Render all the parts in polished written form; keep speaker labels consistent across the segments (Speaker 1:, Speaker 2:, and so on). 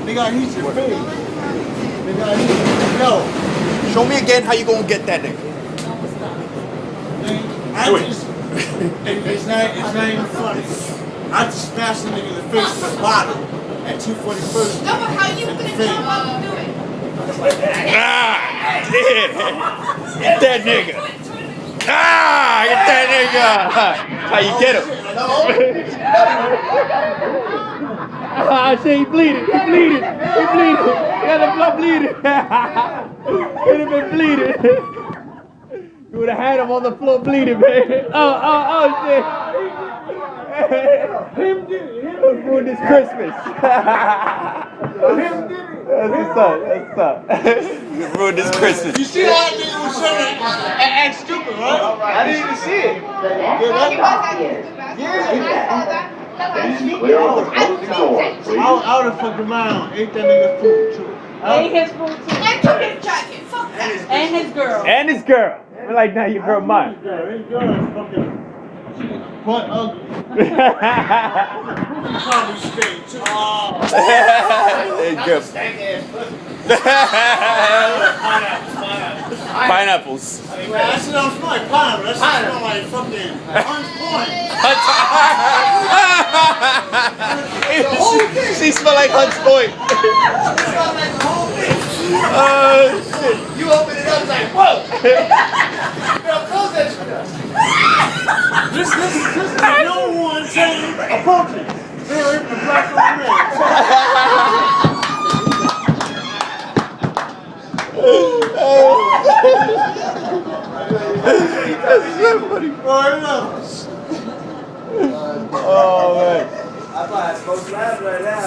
Speaker 1: Nigga, he's your face. Nigga, he's yo.
Speaker 2: Show me again how you gonna get that nigga.
Speaker 1: I just, it's not even funny. I just smashed a nigga in the face with a bottle at 241st.
Speaker 3: No, but how you gonna jump up and do it?
Speaker 2: Ah, yeah. Get that nigga. Ah, get that nigga. How you get him? Ah, shit, he bleeding. He bleeding. He bleeding. He got the blood bleeding. He'd have been bleeding. You would have had him on the floor bleeding, man. Oh, shit.
Speaker 1: Him did it. Him
Speaker 2: ruined his Christmas.
Speaker 1: Him did it.
Speaker 2: That's what's up. That's what's up. You ruined his Christmas.
Speaker 1: You see how that nigga was saying act stupid, right?
Speaker 4: I didn't even see it.
Speaker 1: I would have fucked around, ate that nigga food too.
Speaker 3: Ate his food too. And took his jacket. Fuck that. And his girl.
Speaker 2: And his girl. We're like, now your girl mine.
Speaker 1: His girl is fucking butt ugly. Probably straight too.
Speaker 2: Pineapples.
Speaker 1: That shit don't smell like pineapple. That shit smell like fucking Hunts Point.
Speaker 2: She smell like Hunts Point. Shit.
Speaker 4: You open it up, it's like, whoa! Close that shit up.
Speaker 1: This is no one saying approaching. They're in the black on the
Speaker 2: That's so funny. Oh, man.
Speaker 4: I thought I was supposed to laugh right now.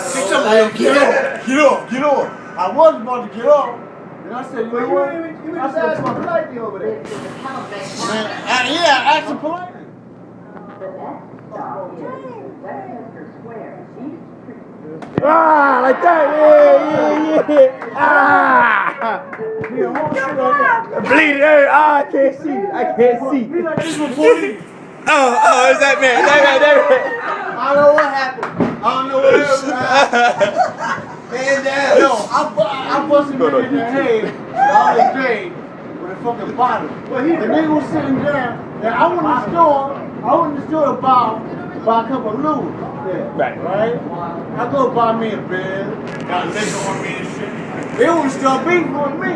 Speaker 1: Get off. I was about to get off. And I said, you know what?
Speaker 4: You were just asking politely over there.
Speaker 1: Man, I asked him politely.
Speaker 2: Ah, like that. Yeah. Ah. Bleeding. Ah, I can't see. I can't see. Oh, is that man? That man.
Speaker 1: I don't know what happened.
Speaker 4: Man down.
Speaker 1: Yo, I busted him in the head the other day with a fucking bottle. The nigga was sitting there, and I went in the store to buy a couple of lube.
Speaker 2: Right.
Speaker 1: I go buy me a beer, got liquor on me and shit. They want to start beefing with me.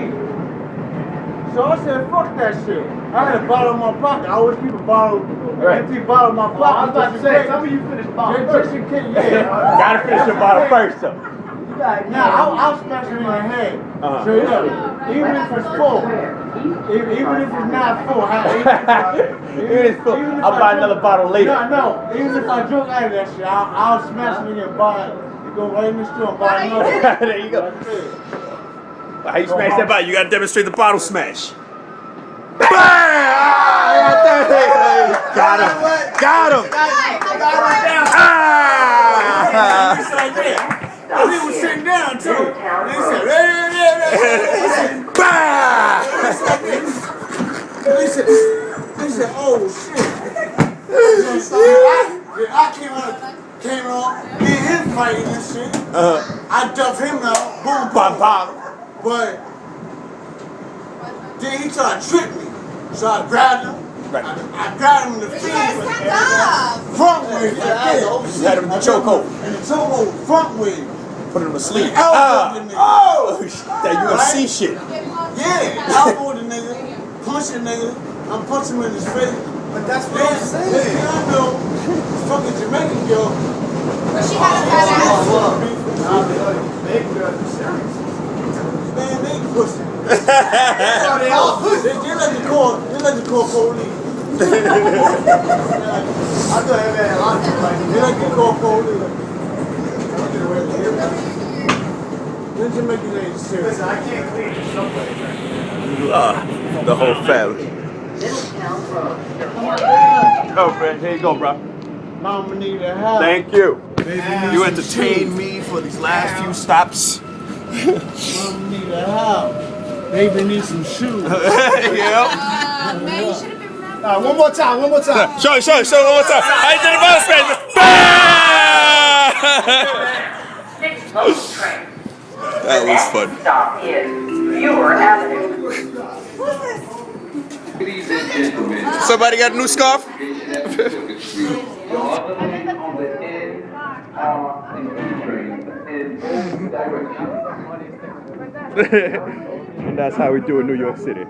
Speaker 1: So I said, fuck that shit. I had a bottle in my pocket. I always keep a empty bottle in my pocket.
Speaker 4: I was about to say, tell me you finished the bottle first.
Speaker 2: Gotta finish the bottle first, though.
Speaker 1: Now, I'll smash it in my head. So, even if it's full, even if it's not full,
Speaker 2: even if it's full, I'll buy another bottle later.
Speaker 1: No, even if I drink out of that shit, I'll smash it and buy it. You go right in the store and buy another.
Speaker 2: There you go. How you smash that bottle? You gotta demonstrate the bottle smash. Bam! Got him.
Speaker 1: He was sitting down too. They said, They said, oh shit. I came on, me and him fighting and shit. I duffed him out, boom, pop. But then he tried to trick me. So I grabbed him.
Speaker 2: Right.
Speaker 1: I grabbed him in the feet. Front way.
Speaker 2: You had him in the chokehold.
Speaker 1: In the chokehold, front way.
Speaker 2: Put him to sleep.
Speaker 1: That
Speaker 2: UFC shit.
Speaker 1: Yeah, elbow the nigga, punch the nigga. I'm punching him in his face.
Speaker 4: But that's what I'm saying.
Speaker 1: Yeah, I know. Fucking Jamaican girl.
Speaker 3: But she had a fat ass.
Speaker 1: Man, they pussy.
Speaker 4: They all pussy.
Speaker 1: They like to call police.
Speaker 4: I thought that man had lots of
Speaker 1: They like to call police. Then Jamaican ladies serious.
Speaker 4: Listen, I can't clean this someplace.
Speaker 2: The whole family. Oh, man, here you go, bro.
Speaker 1: Mama need a house.
Speaker 2: Thank you. You entertained me for these last few stops.
Speaker 1: Mama need a house. Baby needs some shoes.
Speaker 2: Yeah.
Speaker 3: Man, you should have been around.
Speaker 4: One more time.
Speaker 2: Show it one more time. I did the ball space. That was fun.
Speaker 5: Stop is Viewer Avenue.
Speaker 2: Somebody got a new scarf? And that's how we do in New York City.